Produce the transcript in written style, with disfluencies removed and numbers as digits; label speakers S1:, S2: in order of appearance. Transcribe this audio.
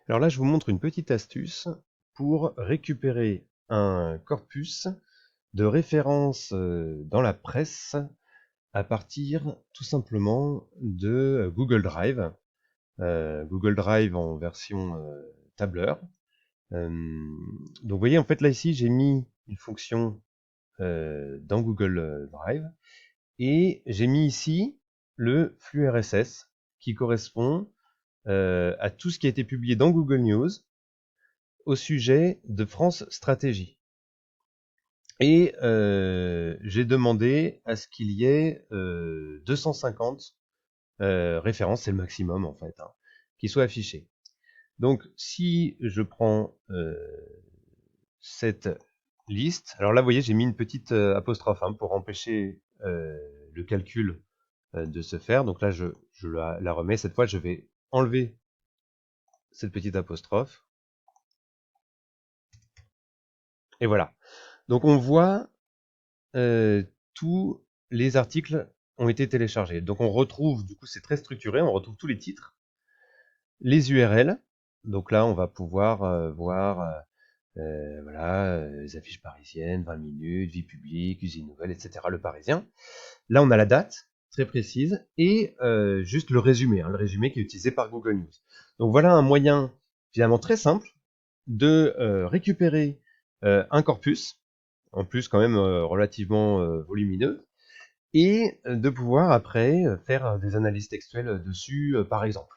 S1: Alors là, je vous montre une petite astuce pour récupérer un corpus de références dans la presse à partir tout simplement de Google Drive. Google Drive en version tableur. Donc vous voyez, en fait, là ici, j'ai mis une fonction dans Google Drive et j'ai mis ici le flux RSS qui correspond à tout ce qui a été publié dans Google News au sujet de France Stratégie. Et j'ai demandé à ce qu'il y ait 250 références, c'est le maximum en fait, hein, qui soient affichées. Donc si je prends cette liste, alors là vous voyez j'ai mis une petite apostrophe hein, pour empêcher le calcul de se faire. Donc là je la remets, cette fois je vais enlever cette petite apostrophe. Et voilà. Donc on voit tous les articles ont été téléchargés. Donc on retrouve, du coup c'est très structuré, on retrouve tous les titres, les URL. Donc là on va pouvoir voir voilà, les affiches parisiennes, 20 minutes, vie publique, usine nouvelle, etc. Le Parisien. Là on a la date très précise et juste le résumé, hein, le résumé qui est utilisé par Google News. Donc voilà un moyen finalement très simple de récupérer un corpus, en plus quand même relativement volumineux, et de pouvoir après faire des analyses textuelles dessus, par exemple.